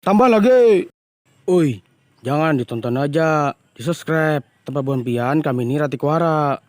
Tambah lagi. Uy, jangan ditonton aja, di-subscribe. Tempat buan pian kami ini Rati Kuara.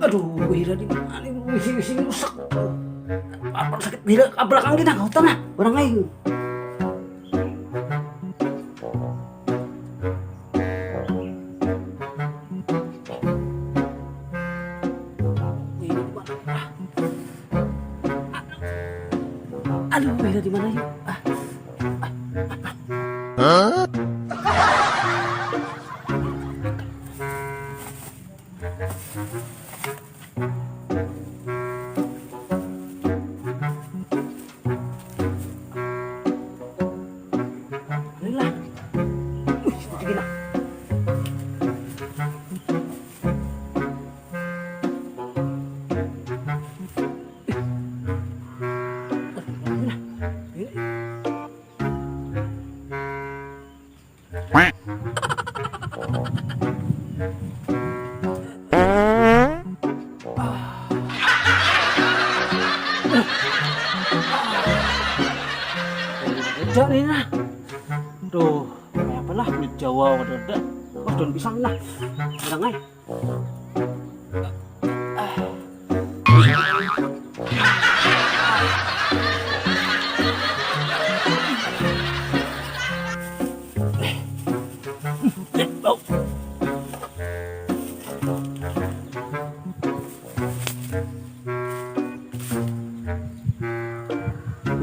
Aduh, Wira di mana nih? Wisi rusak. Apa sakit di belakang kita nggak tahu nah orang lain. Aduh, Wira di mana yuk? Lah. Begini. Udah nih nah. Duh, kayak apa lah kulit Jawa udah. Pas daun pisang nah. Orang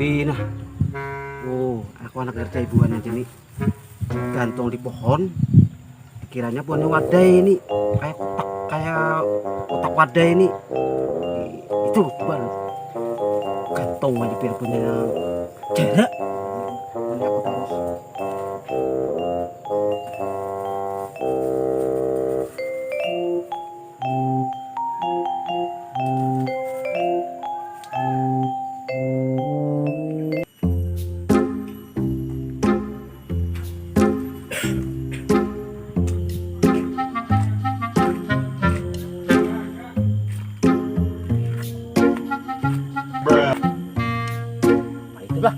Wina. Oh, aku anak kerja ibuan aja nih. Gantung di pohon. Kiranya pohonnya wadai ini. Kayak kotak wadai ini. Itu bal. Gantung aja biar punya jarak. Ini aku terus. Itulah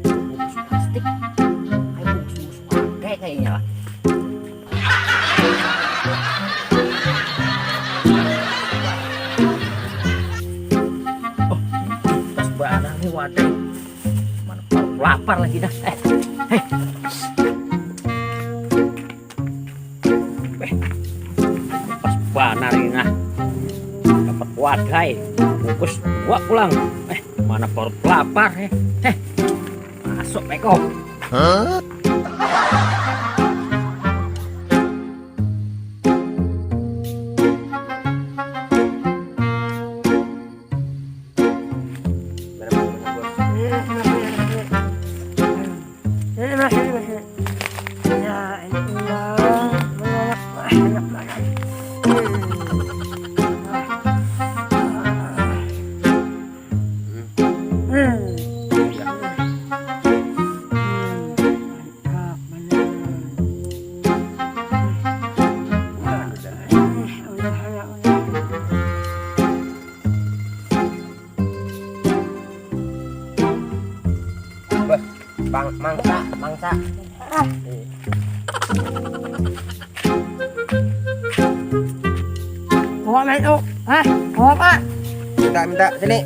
bungkus plastik kayak bungkus pakai kayaknya lah. Oh, pas barang nih wadah mana baru lapar lagi dah. Pas banar ini nah dapat wadai bungkus gua pulang. Mana baru lapar masuk Peko. Mangsa. Bawa main bawa pak. Minta sini.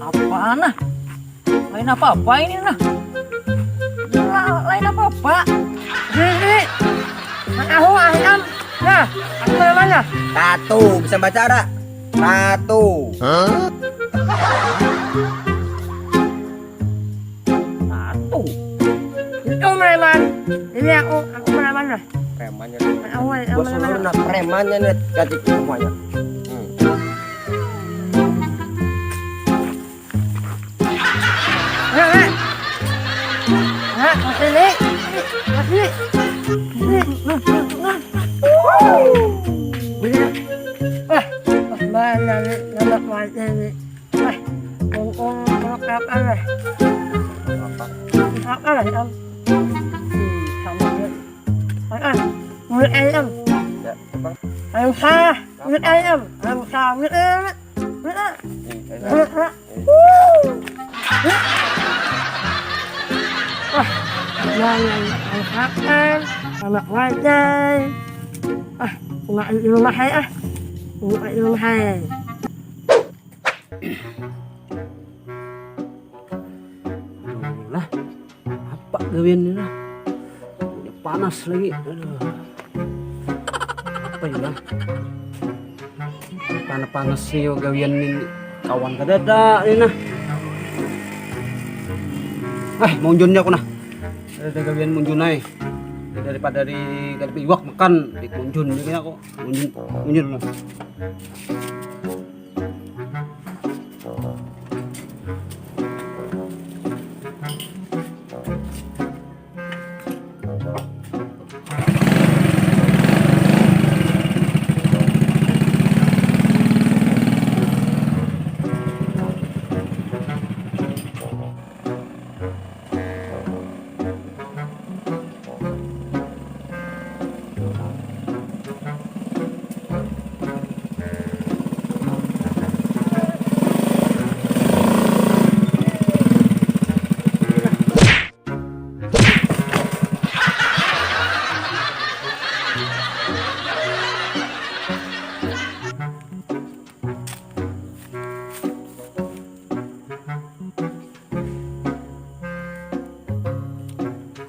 Apaan nah? Lain apa ini nah? Lain apa? Sini. Aku ayam. Nah, apa namanya? Ratu, bisa baca enggak? Ratu. Ratu. Itu Meneman. Ini aku Meneman lah. premannya. Awal, Gua suruh nak premannya nih ganti semuanya. Masih masih. Mana nama mati ni? Kung apa lah? Apa lah am? Sama ni. Mulut ayam. Ya, bang. Ayam sah. Mulut ayam. Ayam sah. Mulut ayam. Mulut ayam. Mulut ayam. Yang makan, anak wajan, mak di rumah saya, mak di rumah saya. Lah, apa gawiannya lah? Udah panas lagi. Aduh. Apa ya lah? Panas-panas sih gawian ini. Kawan kadada ini nah. Munjunnya aku nah. Ada gawian munjun ay. Daripada di iwak makan di munjun jadi aku. Munjun lah.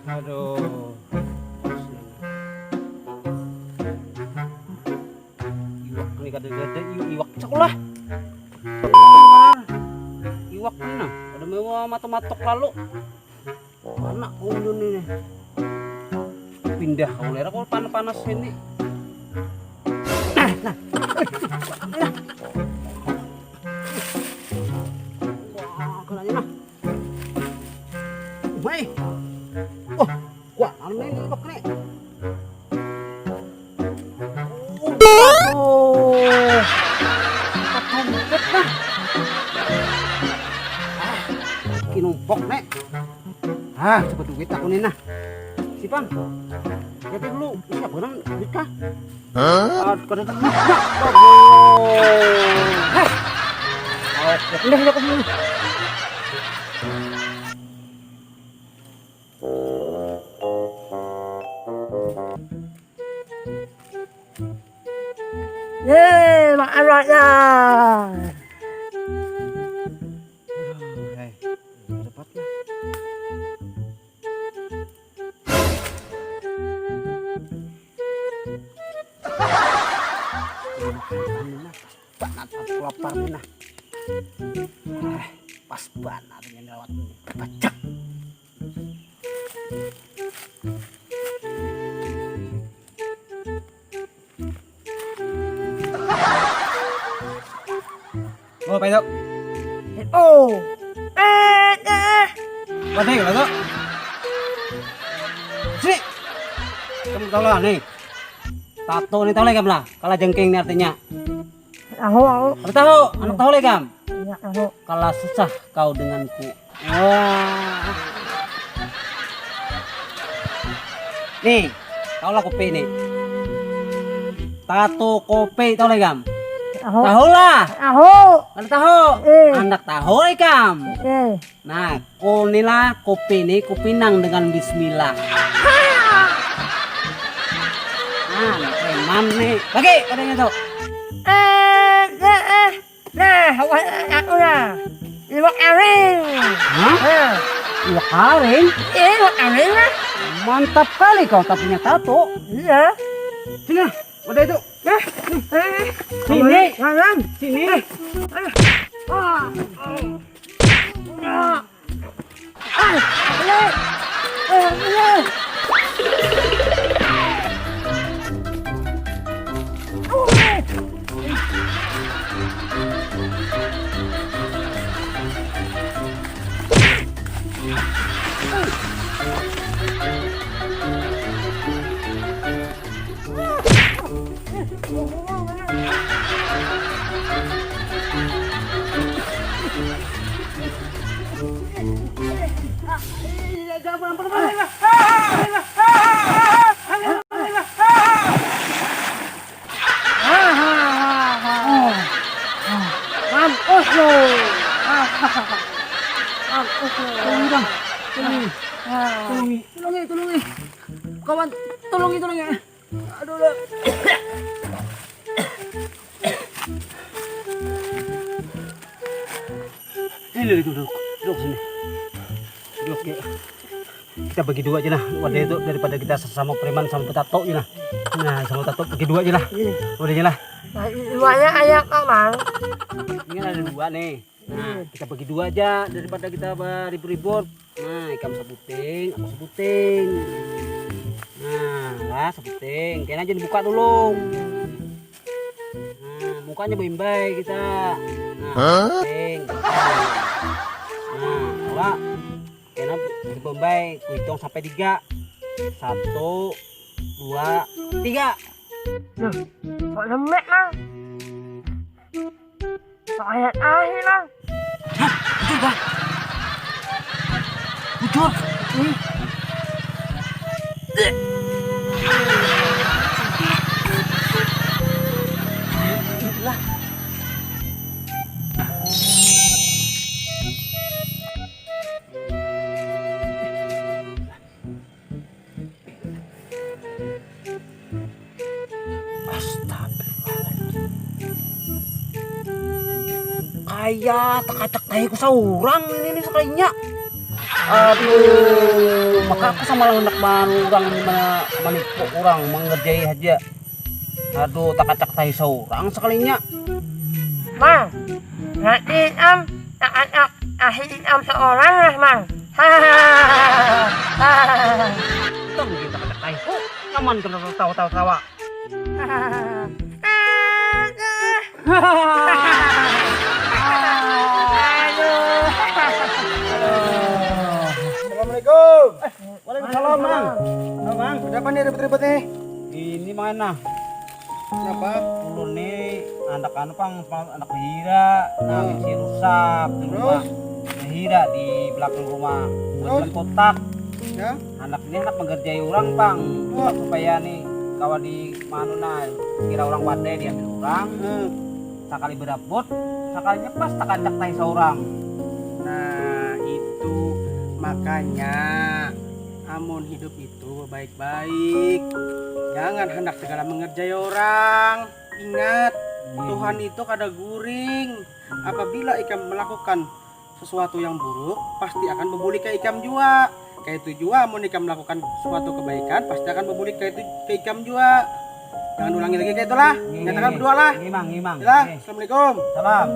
Aduh. Iwak ini kada iwak sekolah. Iwak mana? Ada mau matok-matok lalu. Anak unjun ini. Pindah kau lera kau panas-panas ini. Wah, kenanya nah. Woi. Oh, wah, anu ini iwak nih. Oh, ketumpet nah. Kinumpok nek. Cepet duit aku nih nah. Sipang. Jadi dulu, ini apa nang duit kah? Kada duit. Oh, pindah ke sini. Yeay, makan banyak. Cepat lah. Banat aku lapar nih nah. Pas banat ini lewat ini. Bacak. Oh, Pak Dok. Oh. Waduh, Pak Dok. Sini. Kamu tahu lah nih. Tato nih tahu lah kamu lah. Kalau jengking ini artinya. Aku. Apa tahu? Anak tahu lah kamu. Ya, aku. Kalau susah kau denganku. Wah. Nih, tahu lah kopi nih. Tato kopi tahu lah kamu. Aku. Tahu lah. Aku. Anak tahu. Anak tahu lah kamu. Nah, kunilah kopi ini kupinang dengan bismillah. Preman nih. Bagi katanya tuh. Nah, aku lah. Iwak aring. Hah? Iwak aring? Iwak aring lah. Mantap kali kau tak punya tato. Iya. Sini, wadah itu. Sini. Malam. Sini. Mampus lo. Mampus lo. Tolongi bang, tolongi, tolongi. Kawan, tolongi. Aduh lah. Ini duduk sini. Duduk ya. Kita bagi dua aja lah. Wadah itu daripada kita sama preman sama petato aja lah. Nah, sama petato bagi dua aja lah. Wadahnya lah. Duanya ayam Mang. Ini kan ada dua nih. Nah, kita bagi dua aja daripada kita ribut-ribut. Nah, ikan sebuting, aku sebuting. Nah, sebuting. Kayaknya aja dibuka dulu. Nah, mukanya baik kita. Nah, sebuting. Nah, coba. Kayaknya baik. Ku hitung sampai 3. 1, 2, 3. Kok lembek Mang? Kok ayat akhir Mang? Bujur bang. Bujur. Lah. Kayak tak tahi ku saurang ini sekalinya. Aduh, maka aku sama lang hendak orang manipu orang mengerjai aja. Aduh, tak tahi saurang sekalinya. Mang, nanti tak anak akhir seorang lah Mang. Kita mungkin tak tahi. Oh, nyaman kena tawa-tawa. Assalamualaikum. Waalaikumsalam, Bang. Bang, ada apa nih ribet-ribet nih? Ini mana? Kenapa? Ulun nih anak anak Hira, nah bisi rusak di rumah. Hira di belakang rumah. Dalam kotak. Ya. Anak ini anak mengerjai orang, Bang. Supaya nih kawan di mana kira orang pandai diambil orang. Sekali berabot, sekalinya pas tak ajak tai seorang. Nah, itu makanya amun hidup itu baik-baik. Jangan hendak segala mengerjai orang. Ingat, Tuhan itu kada guring. Apabila ikam melakukan sesuatu yang buruk, pasti akan berbuli ke ikam juga. Kayak itu juga, amun ikam melakukan suatu kebaikan, pasti akan berbuli ke ikam juga. Jangan ulangi lagi kayak itulah. Nyatakan berdua lah. Ngimang. Assalamualaikum. Salam.